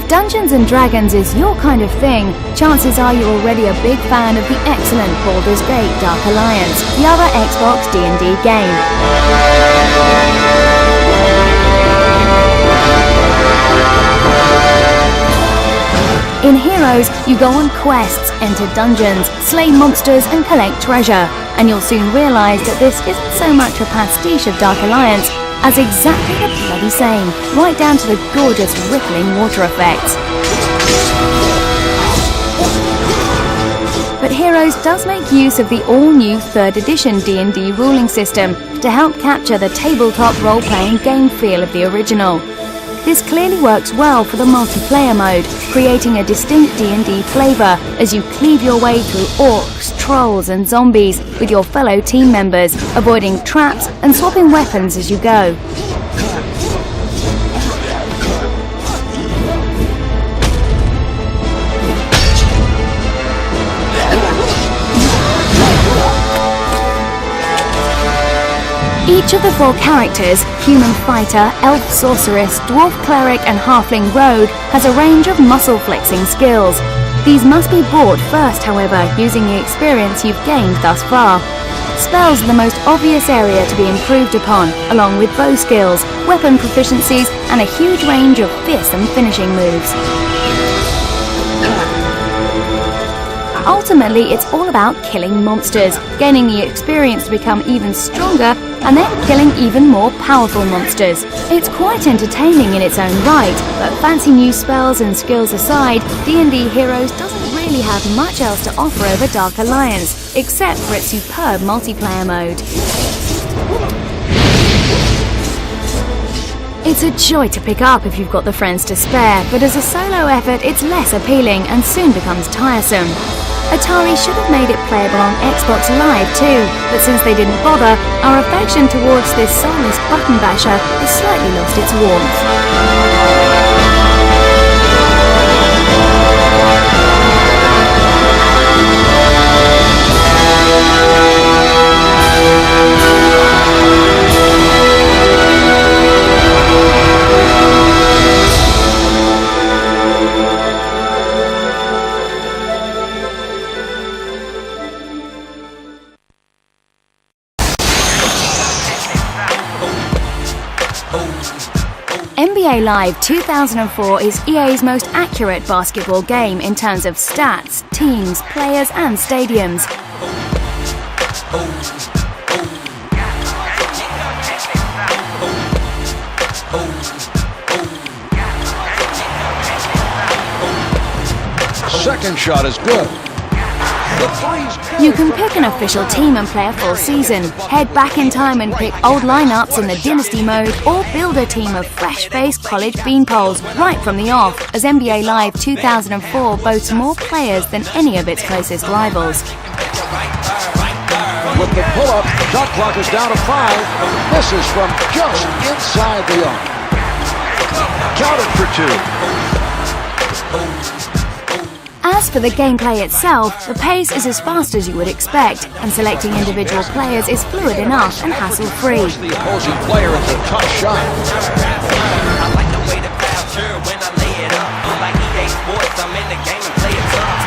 Dungeons & Dragons is your kind of thing, chances are you're already a big fan of the excellent Baldur's Gate Dark Alliance, the other Xbox D&D game. In Heroes, you go on quests, enter dungeons, slay monsters and collect treasure, and you'll soon realise that this isn't so much a pastiche of Dark Alliance as exactly the bloody same, right down to the gorgeous rippling water effects. But Heroes does make use of the all-new 3rd edition D&D ruling system to help capture the tabletop role-playing game feel of the original. This clearly works well for the multiplayer mode, creating a distinct D&D flavour as you cleave your way through orcs, trolls and zombies with your fellow team members, avoiding traps and swapping weapons as you go. Each of the 4 characters, human fighter, elf sorceress, dwarf cleric and halfling rogue, has a range of muscle-flexing skills. These must be bought first, however, using the experience you've gained thus far. Spells are the most obvious area to be improved upon, along with bow skills, weapon proficiencies and a huge range of fearsome finishing moves. Ultimately, it's all about killing monsters, gaining the experience to become even stronger, and then killing even more powerful monsters. It's quite entertaining in its own right, but fancy new spells and skills aside, D&D Heroes doesn't really have much else to offer over Dark Alliance, except for its superb multiplayer mode. It's a joy to pick up if you've got the friends to spare, but as a solo effort it's less appealing and soon becomes tiresome. Atari should have made it playable on Xbox Live too, but since they didn't bother, our affection towards this soulless button basher has slightly lost its warmth. NBA Live 2004 is EA's most accurate basketball game in terms of stats, teams, players and stadiums. Second shot is good. You can pick an official team and play a full season, head back in time and pick old lineups in the Dynasty mode, or build a team of fresh-faced college beanpoles right from the off, as NBA Live 2004 boasts more players than any of its closest rivals. With the pull-up, shot clock is down to 5. This is from just inside the arc. Counted for 2. As for the gameplay itself, the pace is as fast as you would expect, and selecting individual players is fluid enough and hassle-free. The opposing player is a tough shot. I like the way the crowd cheer when I lay it up. Unlike EA Sports, I'm in the game and play it tough.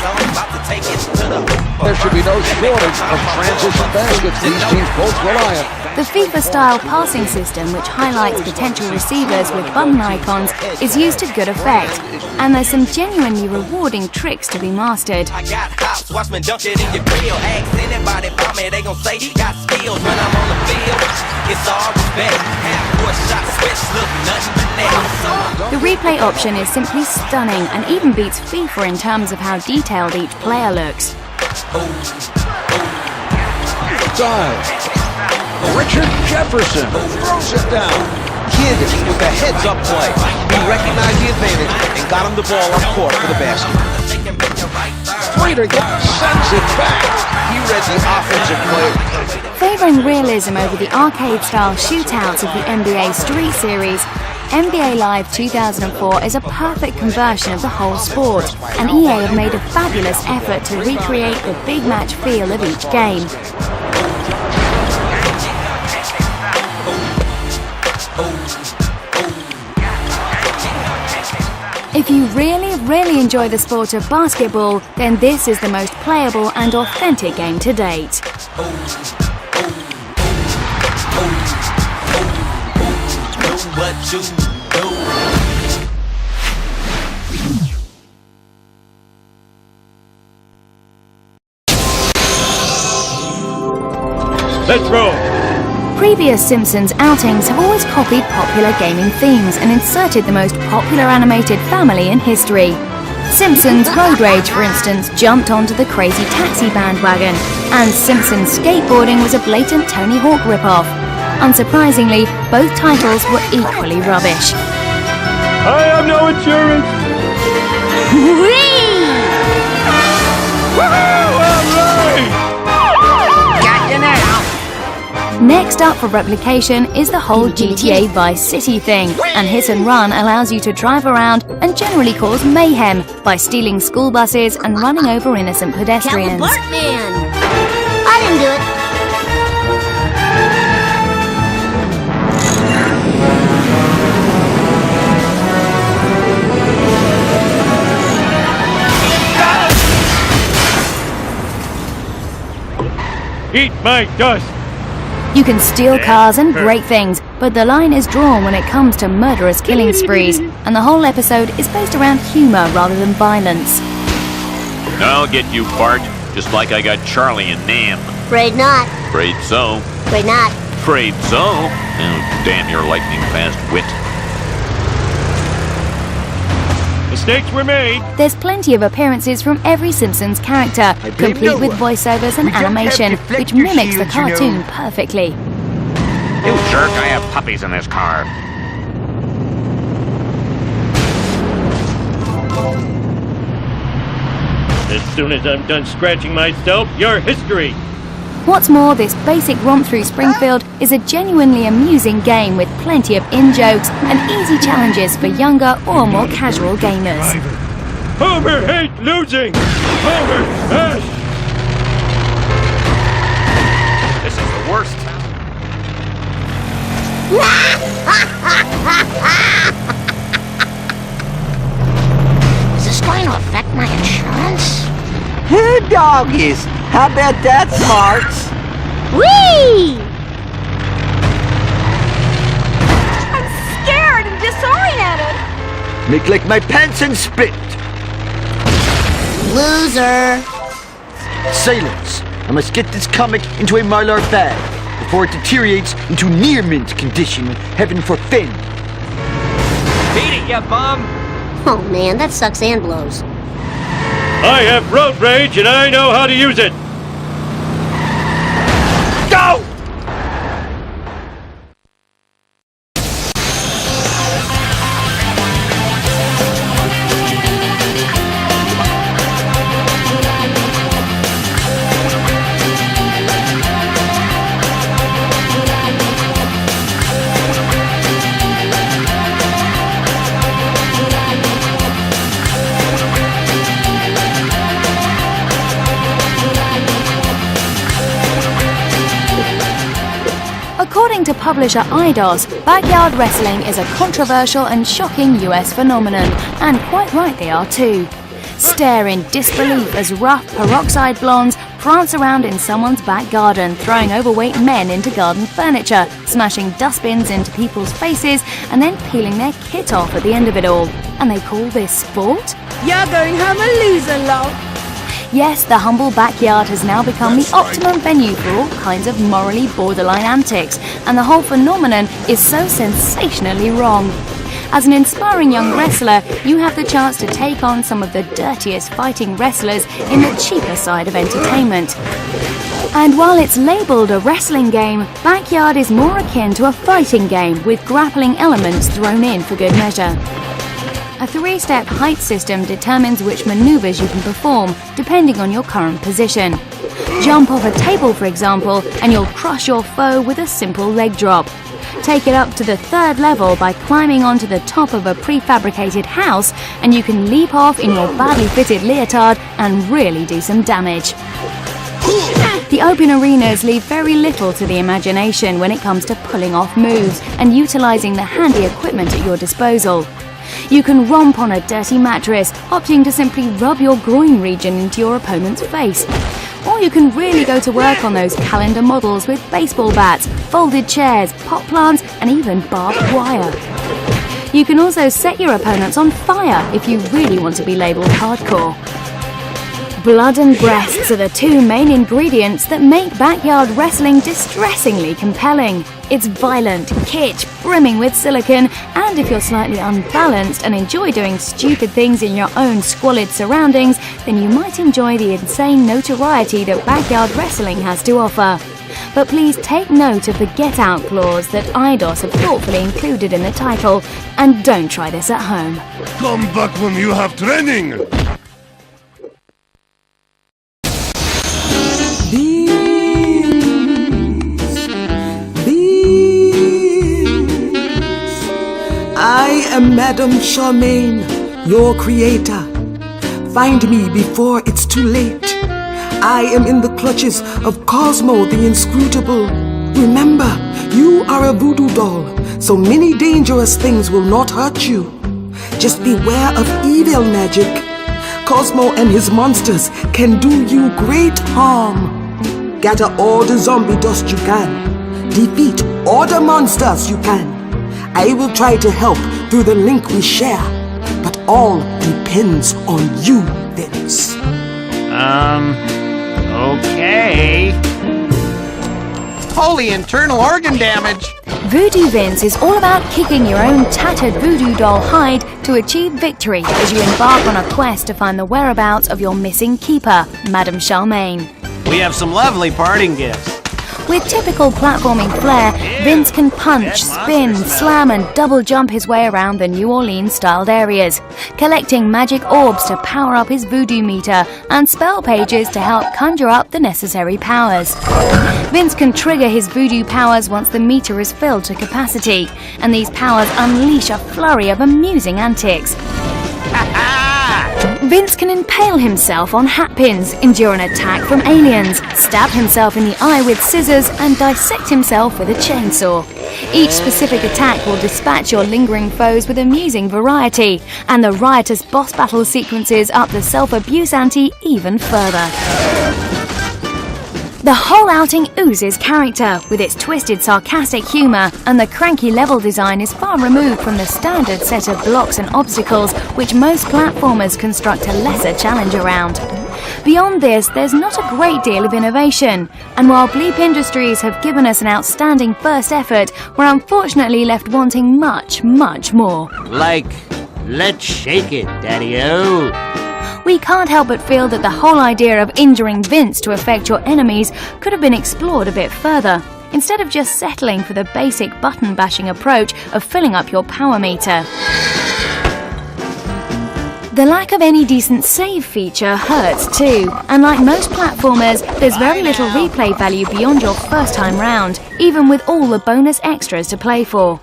I'm about to take it to the hoop. There should be no shortage of transition baskets. These teams both rely on. The FIFA-style passing system, which highlights potential receivers with button icons, is used to good effect, and there's some genuinely rewarding tricks to be mastered. I got house, watch me dunk it in your grill. Ask anybody about me, they gon' say he got skills when I'm on the field. It's all respect. Half-court shot switch, look nothing but net. The replay option is simply stunning and even beats FIFA in terms of how detailed each player looks. Dive. Richard Jefferson throws it down. Kid with a heads-up play. He recognized the advantage and got him the ball up court for the basket. Freeder sends it back. He read the offensive play. Favouring realism over the arcade-style shootouts of the NBA Street Series, NBA Live 2004 is a perfect conversion of the whole sport, and EA have made a fabulous effort to recreate the big match feel of each game. If you really enjoy the sport of basketball, then this is the most playable and authentic game to date. What you do. Let's roll! Previous Simpsons outings have always copied popular gaming themes and inserted the most popular animated family in history. Simpsons Road Rage, for instance, jumped onto the Crazy Taxi bandwagon, and Simpsons Skateboarding was a blatant Tony Hawk ripoff. Unsurprisingly, both titles were equally rubbish. I have no insurance! Whee! Woohoo! All right! Got you now. Next up for replication is the whole GTA Vice City thing, and Hit and Run allows you to drive around and generally cause mayhem by stealing school buses and running over innocent pedestrians. Bartman. I didn't do it. Eat my dust! You can steal cars and break things, but the line is drawn when it comes to murderous killing sprees, and the whole episode is based around humor rather than violence. I'll get you, Bart, just like I got Charlie and Nam. Afraid not. Afraid so. Afraid not. Afraid so. Oh, damn your lightning-fast wit. Mistakes were made. There's plenty of appearances from every Simpsons character, complete with voiceovers and animation, which mimics the cartoon perfectly. You jerk, I have puppies in this car. As soon as I'm done scratching myself, you're history. What's more, this basic romp through Springfield is a genuinely amusing game with plenty of in-jokes and easy challenges for younger or more casual gamers. Homer hates losing! Homer smash! This is the worst. Is this going to affect my insurance? Hey, doggies! How about that, Smarts? Whee! I'm scared and disoriented. Make like my pants and split. Loser. Silence. I must get this comic into a Mylar bag before it deteriorates into near-mint condition. Heaven forfend. Beat it, you bum! Oh man, that sucks and blows. I have road rage and I know how to use it. Go! According to publisher IDOS, backyard wrestling is a controversial and shocking US phenomenon, and quite right they are too. Stare in disbelief as rough peroxide blondes prance around in someone's back garden, throwing overweight men into garden furniture, smashing dustbins into people's faces, and then peeling their kit off at the end of it all. And they call this sport? You're going home a loser, love. Yes, the humble backyard has now become the optimum venue for all kinds of morally borderline antics, and the whole phenomenon is so sensationally wrong. As an inspiring young wrestler, you have the chance to take on some of the dirtiest fighting wrestlers in the cheaper side of entertainment. And while it's labelled a wrestling game, Backyard is more akin to a fighting game with grappling elements thrown in for good measure. A 3-step height system determines which maneuvers you can perform, depending on your current position. Jump off a table, for example, and you'll crush your foe with a simple leg drop. Take it up to the 3rd level by climbing onto the top of a prefabricated house, and you can leap off in your badly fitted leotard and really do some damage. The open arenas leave very little to the imagination when it comes to pulling off moves and utilising the handy equipment at your disposal. You can romp on a dirty mattress, opting to simply rub your groin region into your opponent's face. Or you can really go to work on those calendar models with baseball bats, folded chairs, pot plants, and even barbed wire. You can also set your opponents on fire if you really want to be labelled hardcore. Blood and breasts are the two main ingredients that make backyard wrestling distressingly compelling. It's violent, kitsch, brimming with silicone, and if you're slightly unbalanced and enjoy doing stupid things in your own squalid surroundings, then you might enjoy the insane notoriety that backyard wrestling has to offer. But please take note of the get out clause that IDOS have thoughtfully included in the title, and don't try this at home. Come back when you have training! I am Madame Charmaine, your creator. Find me before it's too late. I am in the clutches of Cosmo the Inscrutable. Remember, you are a voodoo doll, so many dangerous things will not hurt you. Just beware of evil magic. Cosmo and his monsters can do you great harm. Gather all the zombie dust you can. Defeat all the monsters you can. I will try to help through the link we share, but all depends on you, Vince. Okay. Holy internal organ damage! Voodoo Vince is all about kicking your own tattered voodoo doll hide to achieve victory as you embark on a quest to find the whereabouts of your missing keeper, Madame Charmaine. We have some lovely parting gifts. With typical platforming flair, Vince can punch, spin, slam and double jump his way around the New Orleans-styled areas, collecting magic orbs to power up his voodoo meter and spell pages to help conjure up the necessary powers. Vince can trigger his voodoo powers once the meter is filled to capacity, and these powers unleash a flurry of amusing antics. Vince can impale himself on hatpins, endure an attack from aliens, stab himself in the eye with scissors, and dissect himself with a chainsaw. Each specific attack will dispatch your lingering foes with amusing variety, and the riotous boss battle sequences up the self-abuse ante even further. The whole outing oozes character, with its twisted, sarcastic humour, and the cranky level design is far removed from the standard set of blocks and obstacles which most platformers construct a lesser challenge around. Beyond this, there's not a great deal of innovation, and while Bleep Industries have given us an outstanding first effort, we're unfortunately left wanting much, much more. Like, let's shake it, Daddy-O. We can't help but feel that the whole idea of injuring Vince to affect your enemies could have been explored a bit further, instead of just settling for the basic button-bashing approach of filling up your power meter. The lack of any decent save feature hurts too, and like most platformers, there's very little replay value beyond your first time round, even with all the bonus extras to play for.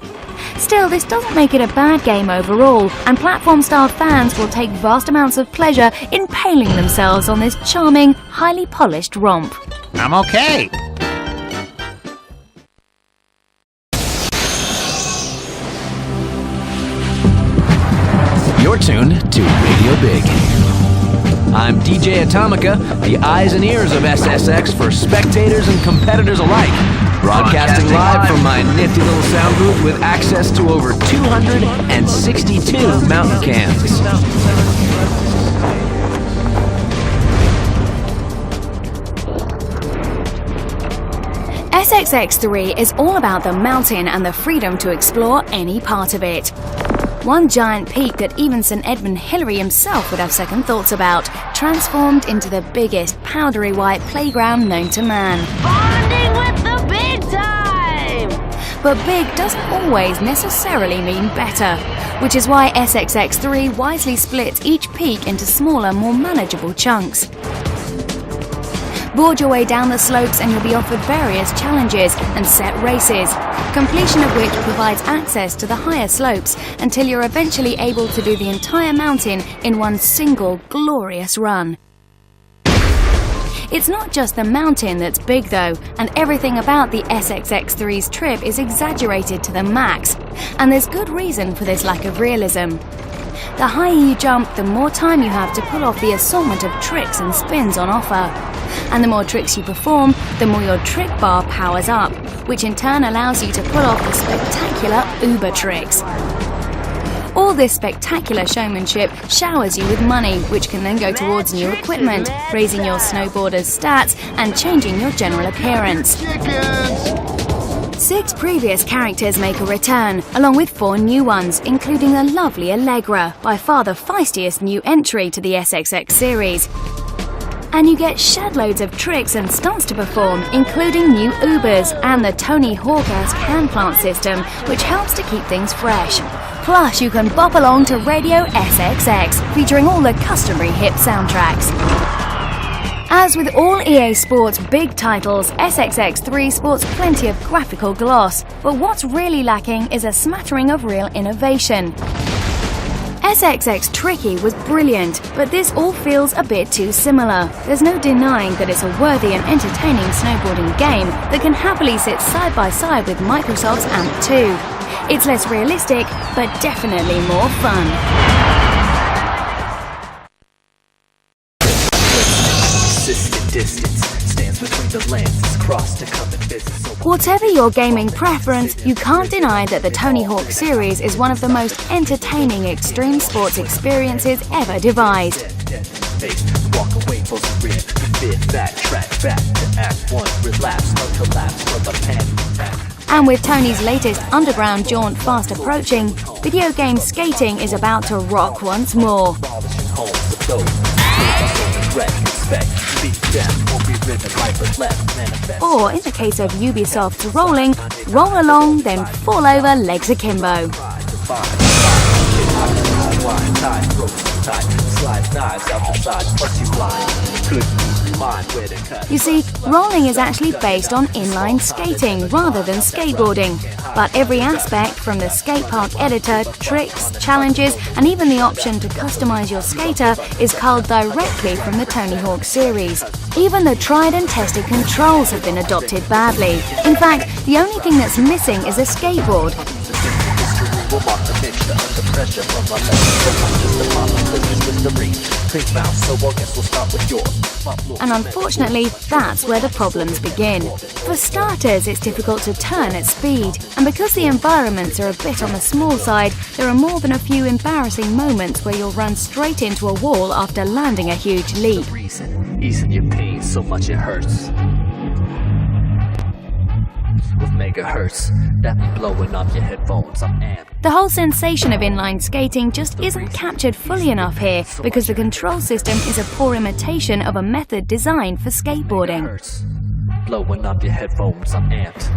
Still, this doesn't make it a bad game overall, and platform-style fans will take vast amounts of pleasure impaling themselves on this charming, highly polished romp. I'm okay. You're tuned to Radio Big. I'm DJ Atomica, the eyes and ears of SSX for spectators and competitors alike. Broadcasting live from my nifty little sound booth with access to over 262 mountain cams. XIII is all about the mountain and the freedom to explore any part of it. One giant peak that even St. Edmund Hillary himself would have second thoughts about, transformed into the biggest powdery white playground known to man. Bonding with the big time! But big doesn't always necessarily mean better, which is why XIII wisely splits each peak into smaller, more manageable chunks. Board your way down the slopes and you'll be offered various challenges and set races, completion of which provides access to the higher slopes until you're eventually able to do the entire mountain in one single glorious run. It's not just the mountain that's big though, and everything about the SXX3's trip is exaggerated to the max, and there's good reason for this lack of realism. The higher you jump, the more time you have to pull off the assortment of tricks and spins on offer. And the more tricks you perform, the more your trick bar powers up, which in turn allows you to pull off the spectacular uber tricks. All this spectacular showmanship showers you with money, which can then go towards new equipment, raising your snowboarder's stats and changing your general appearance. 6 previous characters make a return, along with 4 new ones, including the lovely Allegra, by far the feistiest new entry to the SXX series. And you get shedloads of tricks and stunts to perform, including new Ubers and the Tony Hawk-esque hand plant system, which helps to keep things fresh. Plus, you can bop along to Radio SXX, featuring all the customary hit soundtracks. As with all EA Sports' big titles, SXX3 sports plenty of graphical gloss, but what's really lacking is a smattering of real innovation. SXX Tricky was brilliant, but this all feels a bit too similar. There's no denying that it's a worthy and entertaining snowboarding game that can happily sit side by side with Microsoft's AMP 2. It's less realistic, but definitely more fun. Whatever your gaming preference, you can't deny that the Tony Hawk series is one of the most entertaining extreme sports experiences ever devised. And with Tony's latest underground jaunt fast approaching, video game skating is about to rock once more. Or, in the case of Ubisoft's rolling, roll along, then fall over legs akimbo. You see, rolling is actually based on inline skating rather than skateboarding. But every aspect, from the skatepark editor, tricks, challenges, and even the option to customize your skater, is culled directly from the Tony Hawk series. Even the tried and tested controls have been adopted badly. In fact, the only thing that's missing is a skateboard. And unfortunately, that's where the problems begin. For starters, it's difficult to turn at speed, and because the environments are a bit on the small side, there are more than a few embarrassing moments where you'll run straight into a wall after landing a huge leap. Easing your pain so much it hurts. With megahertz, that be blowing up your headphones, I'm amped. The whole sensation of inline skating just isn't captured fully enough here because the control system is a poor imitation of a method designed for skateboarding. Blowing up your headphones, I'm amped.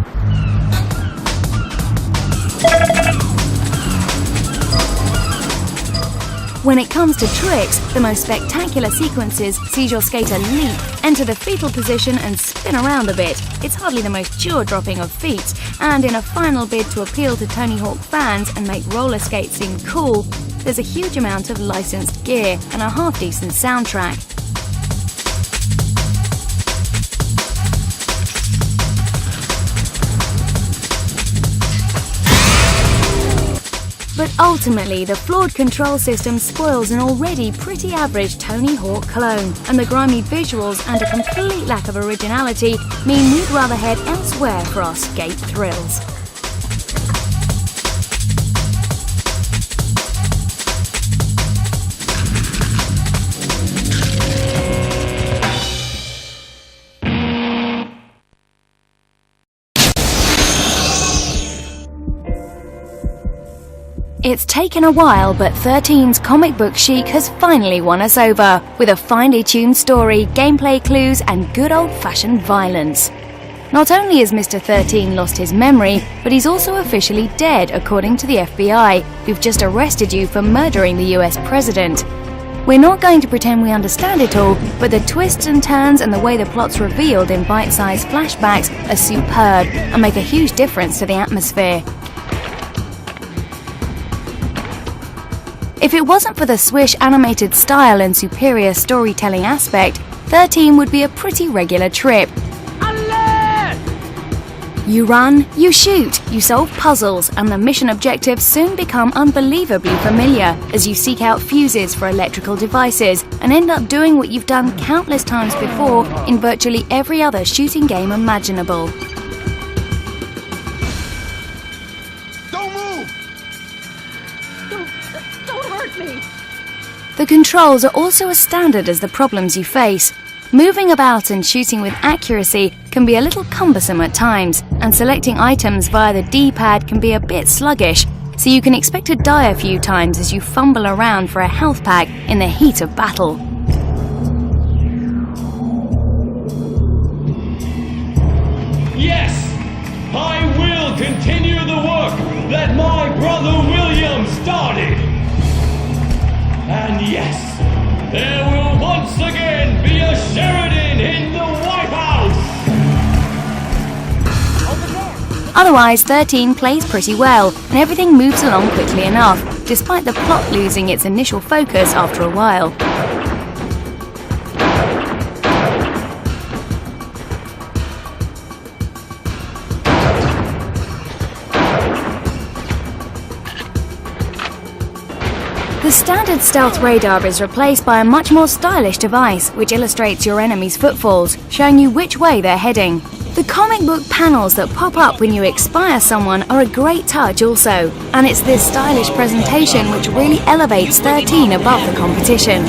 When it comes to tricks, the most spectacular sequences sees your skater leap, enter the fetal position and spin around a bit. It's hardly the most jaw-dropping of feats, and in a final bid to appeal to Tony Hawk fans and make roller skates seem cool, there's a huge amount of licensed gear and a half-decent soundtrack. But ultimately, the flawed control system spoils an already pretty average Tony Hawk clone, and the grimy visuals and a complete lack of originality mean we'd rather head elsewhere for our skate thrills. It's taken a while, but 13's comic book chic has finally won us over, with a finely tuned story, gameplay clues, and good old-fashioned violence. Not only has Mr. 13 lost his memory, but he's also officially dead, according to the FBI, who've just arrested you for murdering the US president. We're not going to pretend we understand it all, but the twists and turns and the way the plot's revealed in bite-sized flashbacks are superb and make a huge difference to the atmosphere. If it wasn't for the swish animated style and superior storytelling aspect, 13 would be a pretty regular trip. You run, you shoot, you solve puzzles, and the mission objectives soon become unbelievably familiar as you seek out fuses for electrical devices and end up doing what you've done countless times before in virtually every other shooting game imaginable. Don't move! Don't hurt me! The controls are also as standard as the problems you face. Moving about and shooting with accuracy can be a little cumbersome at times, and selecting items via the D-pad can be a bit sluggish, so you can expect to die a few times as you fumble around for a health pack in the heat of battle. Yes! I will continue the work that my brother William started! And yes, there will once again be a Sheridan in the White House! Otherwise, 13 plays pretty well, and everything moves along quickly enough, despite the plot losing its initial focus after a while. The standard stealth radar is replaced by a much more stylish device which illustrates your enemy's footfalls, showing you which way they're heading. The comic book panels that pop up when you expire someone are a great touch also, and it's this stylish presentation which really elevates 13 above the competition.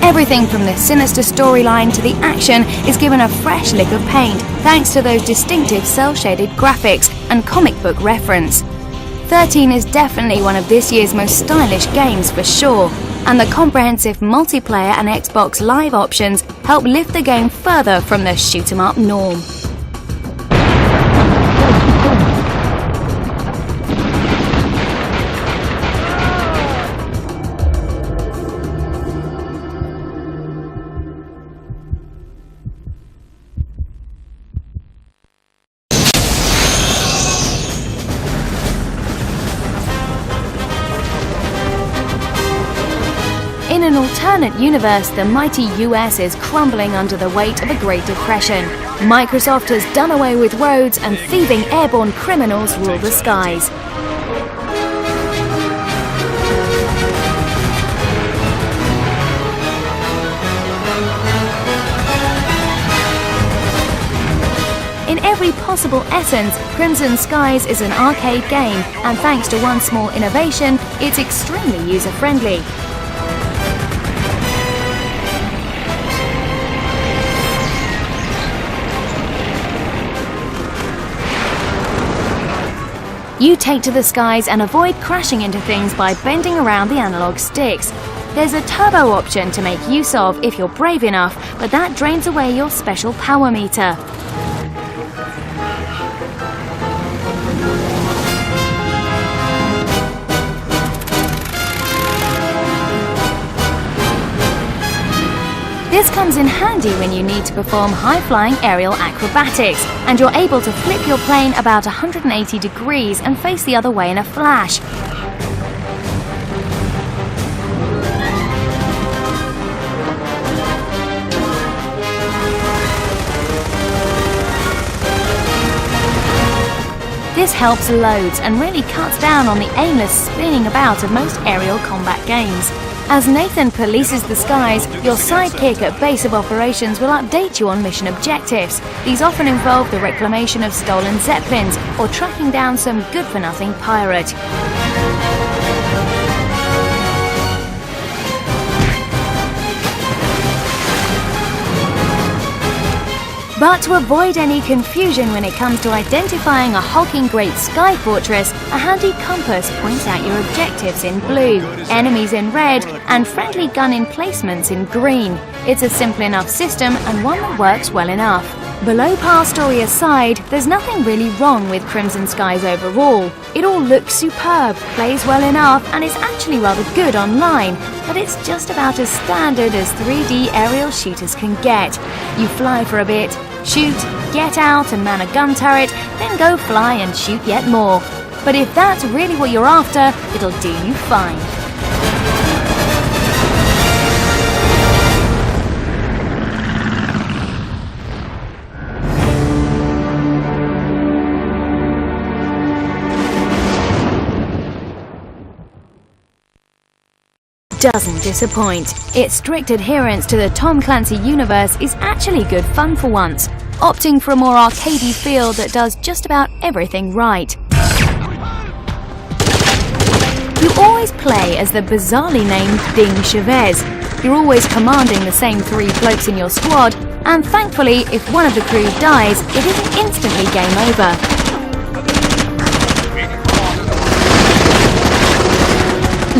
Everything from the sinister storyline to the action is given a fresh lick of paint thanks to those distinctive cel-shaded graphics and comic book reference. 13 is definitely one of this year's most stylish games for sure, and the comprehensive multiplayer and Xbox Live options help lift the game further from the shoot-'em-up norm. In an alternate universe, the mighty US is crumbling under the weight of a Great Depression. Microsoft has done away with roads and thieving airborne criminals rule the skies. In every possible essence, Crimson Skies is an arcade game, and thanks to one small innovation, it's extremely user-friendly. You take to the skies and avoid crashing into things by bending around the analog sticks. There's a turbo option to make use of if you're brave enough, but that drains away your special power meter. This comes in handy when you need to perform high-flying aerial acrobatics, and you're able to flip your plane about 180 degrees and face the other way in a flash. This helps loads and really cuts down on the aimless spinning about of most aerial combat games. As Nathan polices the skies, your sidekick at Base of Operations will update you on mission objectives. These often involve the reclamation of stolen Zeppelins or tracking down some good-for-nothing pirate. But to avoid any confusion when it comes to identifying a hulking great sky fortress, a handy compass points out your objectives in blue, enemies in red, and friendly gun emplacements in green. It's a simple enough system and one that works well enough. Below par story aside, there's nothing really wrong with Crimson Skies overall. It all looks superb, plays well enough, and is actually rather good online, but it's just about as standard as 3D aerial shooters can get. You fly for a bit, shoot, get out and man a gun turret, then go fly and shoot yet more. But if that's really what you're after, it'll do you fine. Doesn't disappoint. Its strict adherence to the Tom Clancy universe is actually good fun for once, opting for a more arcadey feel that does just about everything right. You always play as the bizarrely named Ding Chavez. You're always commanding the same 3 blokes in your squad, and thankfully, if one of the crew dies, it isn't instantly game over.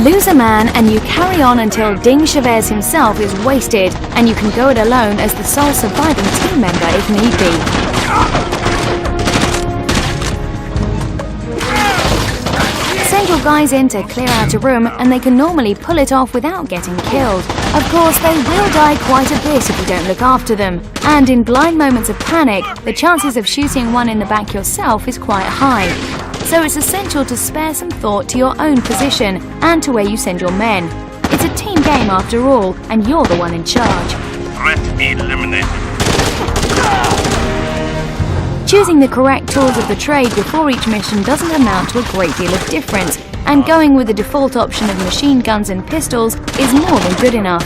Lose a man and you carry on until Ding Chavez himself is wasted, and you can go it alone as the sole surviving team member if need be. Send your guys in to clear out a room and they can normally pull it off without getting killed. Of course, they will die quite a bit if you don't look after them, and in blind moments of panic, the chances of shooting one in the back yourself is quite high. So it's essential to spare some thought to your own position and to where you send your men. It's a team game after all, and you're the one in charge. Threat eliminated. Choosing the correct tools of the trade before each mission doesn't amount to a great deal of difference, and going with the default option of machine guns and pistols is more than good enough.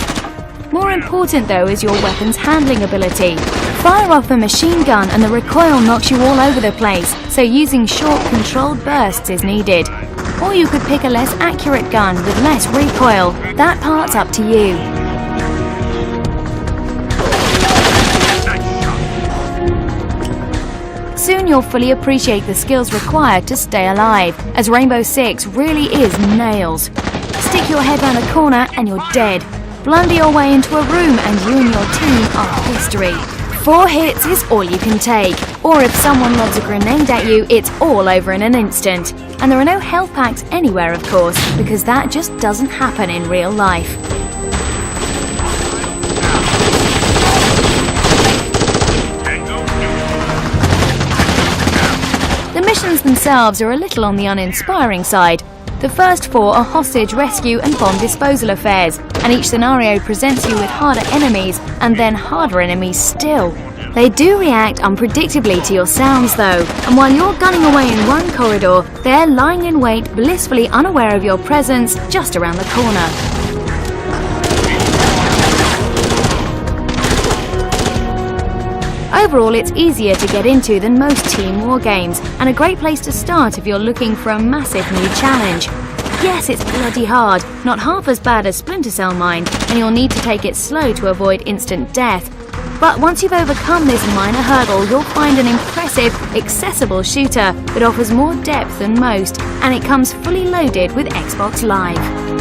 More important though is your weapon's handling ability. Fire off a machine gun and the recoil knocks you all over the place, so using short controlled bursts is needed. Or you could pick a less accurate gun with less recoil. That part's up to you. Soon you'll fully appreciate the skills required to stay alive, as Rainbow Six really is nails. Stick your head round a corner and you're dead. Blunder your way into a room and you and your team are history. 4 hits is all you can take, or if someone lobs a grenade at you, it's all over in an instant. And there are no health packs anywhere, of course, because that just doesn't happen in real life. The missions themselves are a little on the uninspiring side. The first 4 are hostage rescue and bomb disposal affairs, and each scenario presents you with harder enemies and then harder enemies still. They do react unpredictably to your sounds though, and while you're gunning away in one corridor, they're lying in wait, blissfully unaware of your presence just around the corner. Overall, it's easier to get into than most team war games, and a great place to start if you're looking for a massive new challenge. Yes, it's bloody hard, not half as bad as Splinter Cell mind, and you'll need to take it slow to avoid instant death. But once you've overcome this minor hurdle, you'll find an impressive, accessible shooter that offers more depth than most, and it comes fully loaded with Xbox Live.